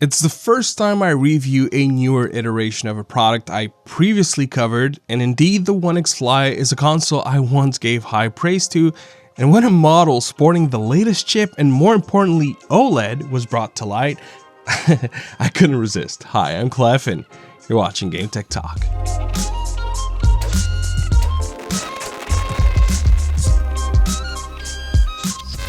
It's the first time I review a newer iteration of a product I previously covered, and indeed the ONEXFLY is a console I once gave high praise to, and when a model sporting the latest chip and more importantly OLED was brought to light, I couldn't resist. Hi, I'm Clef and you're watching Game Tech Talk.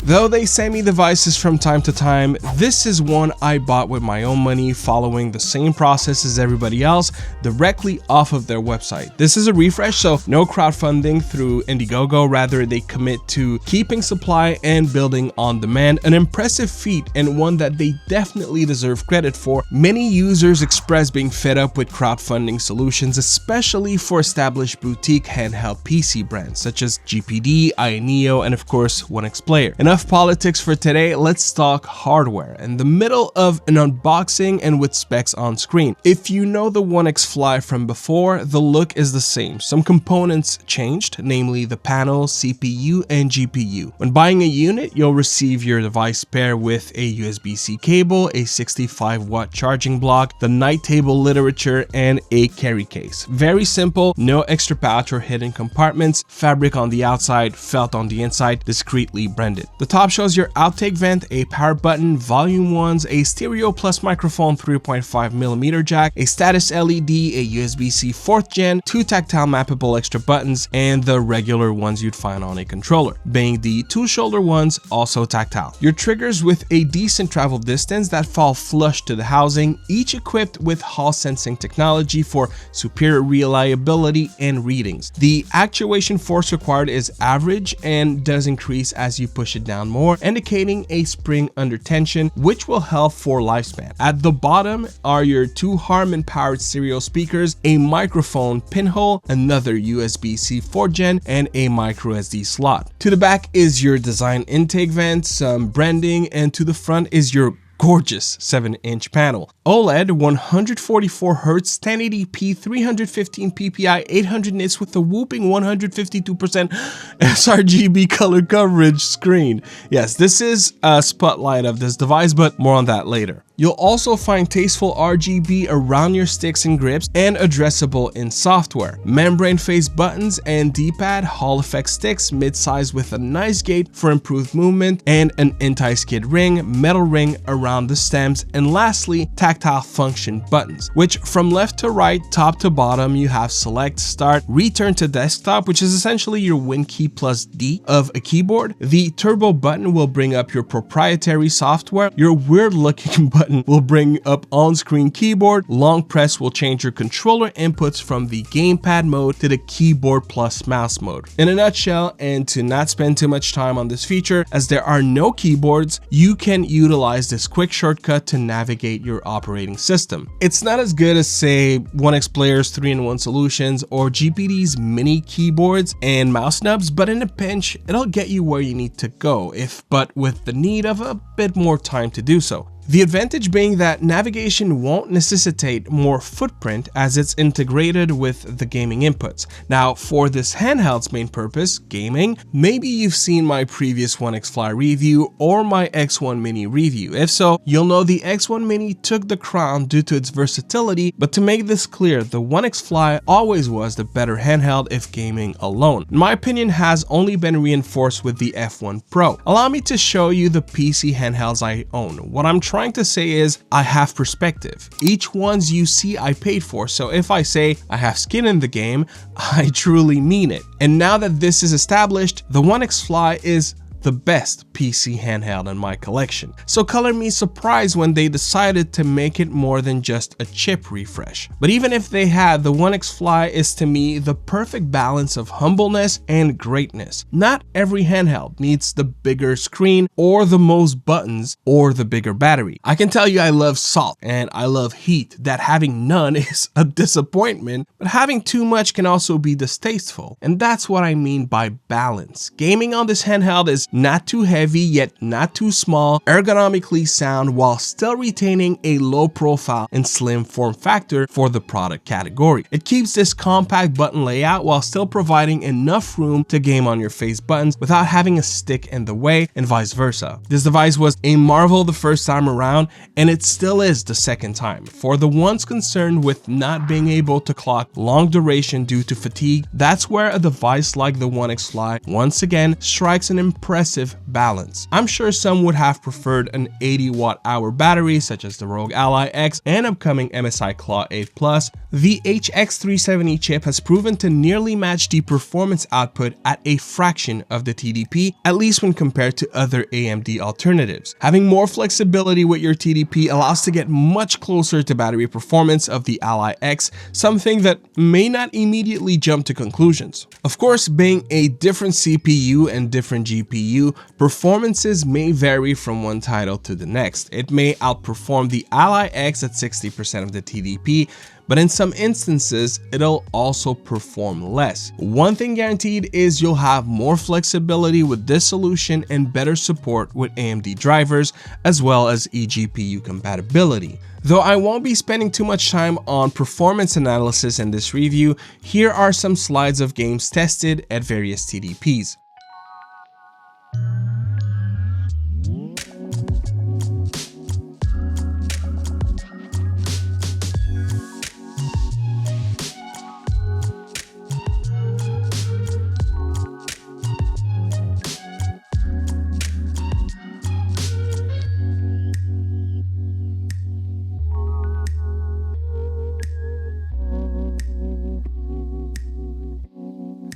Though they send me devices from time to time, this is one I bought with my own money following the same process as everybody else directly off of their website. This is a refresh, so no crowdfunding through Indiegogo, rather they commit to keeping supply and building on demand, an impressive feat and one that they definitely deserve credit for. Many users express being fed up with crowdfunding solutions, especially for established boutique handheld PC brands such as GPD, Ayaneo, and of course ONEXPLAYER. Enough politics for today, let's talk hardware. In the middle of an unboxing and with specs on screen. If you know the ONEXFLY from before, the look is the same. Some components changed, namely the panel, CPU, and GPU. When buying a unit, you'll receive your device paired with a USB-C cable, a 65-watt charging block, the night table literature, and a carry case. Very simple, no extra pouch or hidden compartments, fabric on the outside, felt on the inside, discreetly branded. The top shows your outtake vent, a power button, volume ones, a stereo plus microphone 3.5mm jack, a status LED, a USB-C 4th gen, 2 tactile mappable extra buttons, and the regular ones you'd find on a controller, being the 2 shoulder ones also tactile. Your triggers with a decent travel distance that fall flush to the housing, each equipped with Hall sensing technology for superior reliability and readings. The actuation force required is average and does increase as you push it down more, indicating a spring under tension, which will help for lifespan. At the bottom are your 2 Harman powered stereo speakers, a microphone pinhole, another USB-C 4th gen, and a micro SD slot. To the back is your design intake vent, some branding, and to the front is your gorgeous 7-inch panel. OLED 144Hz 1080p 315 ppi 800 nits with a whooping 152% sRGB color coverage screen. Yes, this is a spotlight of this device, but more on that later. You'll also find tasteful RGB around your sticks and grips and addressable in software. Membrane face buttons and D-pad, Hall effect sticks mid-size with a nice gate for improved movement, and an anti-skid ring, metal ring around the stems, and lastly tactile function buttons, which from left to right, top to bottom, you have select, start, return to desktop, which is essentially your Win key plus D of a keyboard. The turbo button will bring up your proprietary software. Your weird looking button will bring up on-screen keyboard. Long press will change your controller inputs from the gamepad mode to the keyboard plus mouse mode. In a nutshell, and to not spend too much time on this feature, as there are no keyboards, you can utilize this quick shortcut to navigate your operating system. It's not as good as, say, ONEXPLAYER's 3-in-1 solutions or GPD's mini keyboards and mouse nubs, but in a pinch, it'll get you where you need to go, but with the need of a bit more time to do so. The advantage being that navigation won't necessitate more footprint as it's integrated with the gaming inputs. Now, for this handheld's main purpose, gaming, maybe you've seen my previous ONEXFLY review or my X1 Mini review. If so, you'll know the X1 Mini took the crown due to its versatility, but to make this clear, the ONEXFLY always was the better handheld if gaming alone. In my opinion, has only been reinforced with the F1 Pro. Allow me to show you the PC handhelds I own. What I'm trying to say is I have perspective. Each ones you see I paid for, so if I say I have skin in the game, I truly mean it. And now that this is established, the ONEXFLY is the best PC handheld in my collection. So color me surprised when they decided to make it more than just a chip refresh. But even if they had, the ONEXFLY is to me the perfect balance of humbleness and greatness. Not every handheld needs the bigger screen or the most buttons or the bigger battery. I can tell you I love salt and I love heat, that having none is a disappointment, but having too much can also be distasteful. And that's what I mean by balance. Gaming on this handheld is not too heavy yet not too small, ergonomically sound while still retaining a low profile and slim form factor for the product category. It keeps this compact button layout while still providing enough room to game on your face buttons without having a stick in the way, and vice versa. This device was a marvel the first time around, and it still is the second time. For the ones concerned with not being able to clock long duration due to fatigue, that's where a device like the ONEXFLY once again strikes an impressive balance. I'm sure some would have preferred an 80 watt-hour battery such as the ROG ALLY X and upcoming MSI Claw 8 Plus. The HX370 chip has proven to nearly match the performance output at a fraction of the TDP, at least when compared to other AMD alternatives. Having more flexibility with your TDP allows to get much closer to battery performance of the ALLY X, something that may not immediately jump to conclusions. Of course, being a different CPU and different GPU, performances may vary from one title to the next. It may outperform the ALLY X at 60% of the TDP, but in some instances, it'll also perform less. One thing guaranteed is you'll have more flexibility with this solution and better support with AMD drivers, as well as eGPU compatibility. Though I won't be spending too much time on performance analysis in this review, here are some slides of games tested at various TDPs.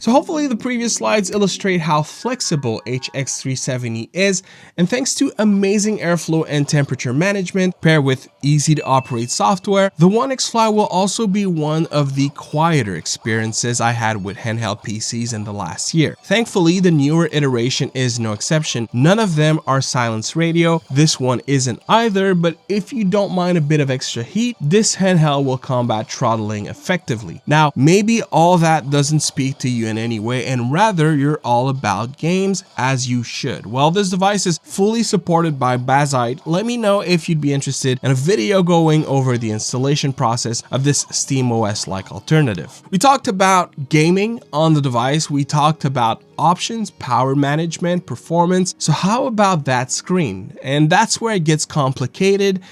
So hopefully the previous slides illustrate how flexible HX370 is, and thanks to amazing airflow and temperature management paired with easy to operate software, the ONEXFLY will also be one of the quieter experiences I had with handheld PCs in the last year. Thankfully, the newer iteration is no exception. None of them are silence radio. This one isn't either, but if you don't mind a bit of extra heat, this handheld will combat throttling effectively. Now, maybe all that doesn't speak to you in any way, and rather you're all about games, as you should. Well, this device is fully supported by Bazzite. Let me know if you'd be interested in a video going over the installation process of this SteamOS-like alternative. We talked about gaming on the device, we talked about options, power management, performance. So how about that screen? And that's where it gets complicated,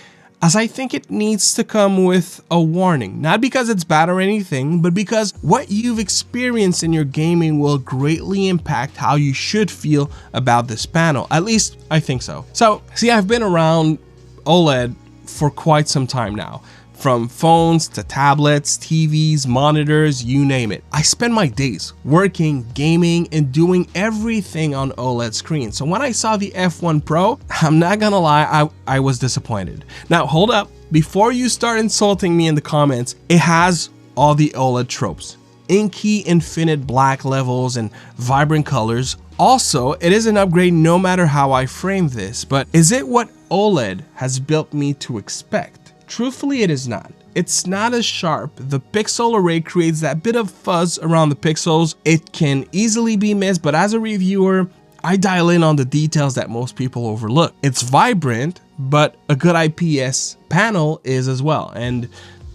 as I think it needs to come with a warning. Not because it's bad or anything, but because what you've experienced in your gaming will greatly impact how you should feel about this panel. At least I think so. So, see, I've been around OLED for quite some time now. From phones to tablets, TVs, monitors, you name it. I spend my days working, gaming, and doing everything on OLED screens. So when I saw the F1 Pro, I'm not gonna lie, I was disappointed. Now hold up, before you start insulting me in the comments, it has all the OLED tropes. Inky infinite black levels and vibrant colors. Also, it is an upgrade no matter how I frame this, but is it what OLED has built me to expect? Truthfully, it is not. It's not as sharp. The pixel array creates that bit of fuzz around the pixels. It can easily be missed, but as a reviewer, I dial in on the details that most people overlook. It's vibrant, but a good IPS panel is as well. And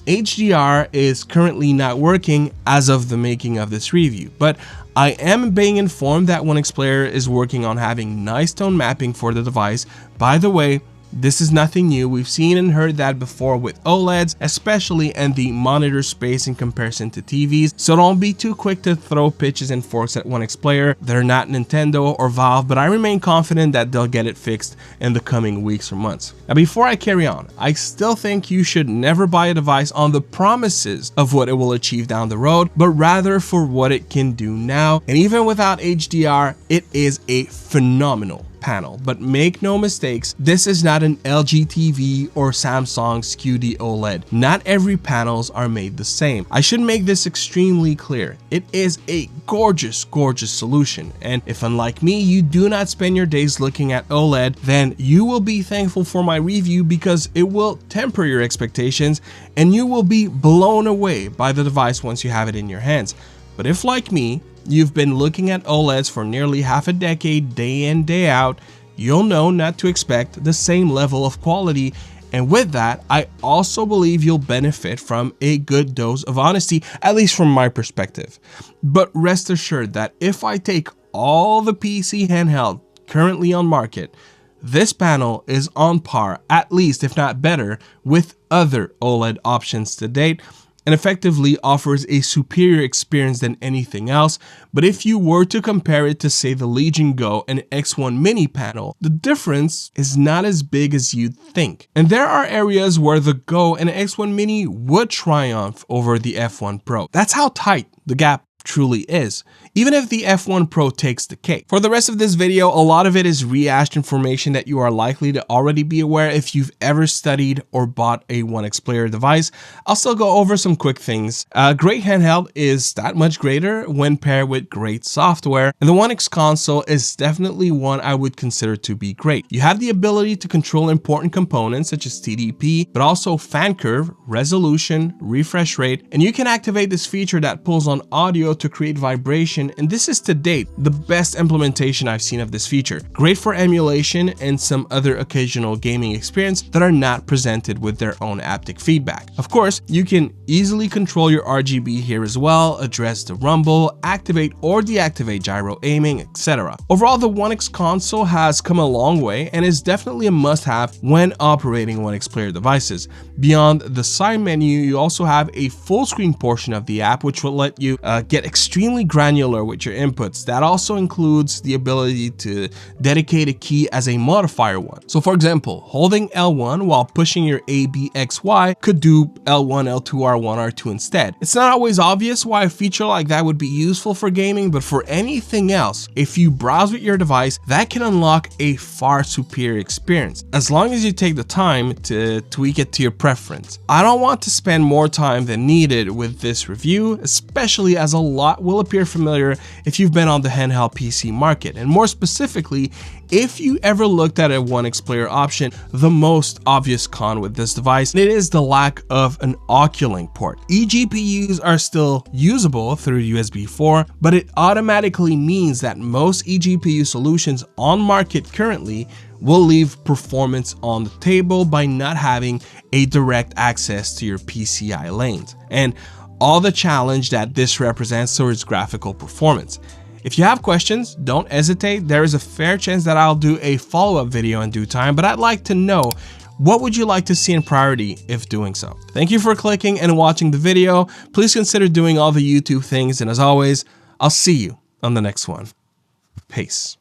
HDR is currently not working as of the making of this review, but I am being informed that ONEXPLAYER is working on having nice tone mapping for the device. By the way, this is nothing new. We've seen and heard that before with OLEDs, especially in the monitor space in comparison to TVs. So don't be too quick to throw pitches and forks at ONEXPLAYER. They're not Nintendo or Valve, but I remain confident that they'll get it fixed in the coming weeks or months. Now, before I carry on, I still think you should never buy a device on the promises of what it will achieve down the road, but rather for what it can do now. And even without HDR, it is a phenomenal panel. But make no mistakes, this is not an LG TV or Samsung's QD OLED. Not every panels are made the same. I should make this extremely clear. It is a gorgeous, gorgeous solution. And if unlike me, you do not spend your days looking at OLED, then you will be thankful for my review because it will temper your expectations and you will be blown away by the device once you have it in your hands. But if like me, you've been looking at OLEDs for nearly half a decade, day in, day out, you'll know not to expect the same level of quality. And with that, I also believe you'll benefit from a good dose of honesty, at least from my perspective. But rest assured that if I take all the PC handheld currently on market, this panel is on par, at least if not better, with other OLED options to date, and effectively offers a superior experience than anything else. But if you were to compare it to, say, the Legion Go and X1 Mini panel, the difference is not as big as you'd think. And there are areas where the Go and X1 Mini would triumph over the F1 Pro. That's how tight the gap truly is, even if the F1 Pro takes the cake. For the rest of this video, a lot of it is rehashed information that you are likely to already be aware if you've ever studied or bought a ONEXPLAYER device. I'll still go over some quick things. Great handheld is that much greater when paired with great software, and the ONEXConsole is definitely one I would consider to be great. You have the ability to control important components such as TDP, but also fan curve, resolution, refresh rate, and you can activate this feature that pulls on audio to create vibration, and this is to date the best implementation I've seen of this feature. Great for emulation and some other occasional gaming experience that are not presented with their own haptic feedback. Of course, you can easily control your RGB here as well, address the rumble, activate or deactivate gyro aiming, etc. Overall, the ONEXConsole has come a long way and is definitely a must-have when operating ONEXPLAYER devices. Beyond the side menu, you also have a full screen portion of the app, which will let you get extremely granular with your inputs. That also includes the ability to dedicate a key as a modifier one. So for example, holding L1 while pushing your ABXY could do L1, L2, R1, R2 instead. It's not always obvious why a feature like that would be useful for gaming, but for anything else, if you browse with your device, that can unlock a far superior experience, as long as you take the time to tweak it to your preference. I don't want to spend more time than needed with this review, especially as a lot will appear familiar if you've been on the handheld PC market, and more specifically, if you ever looked at a ONEXPLAYER option. The most obvious con with this device, it is the lack of an Oculink port. eGPUs are still usable through USB 4, but it automatically means that most eGPU solutions on market currently will leave performance on the table by not having a direct access to your PCI lanes, and all the challenge that this represents towards graphical performance. If you have questions, don't hesitate. There is a fair chance that I'll do a follow-up video in due time, but I'd like to know, what would you like to see in priority if doing so? Thank you for clicking and watching the video. Please consider doing all the YouTube things, and as always, I'll see you on the next one. Peace.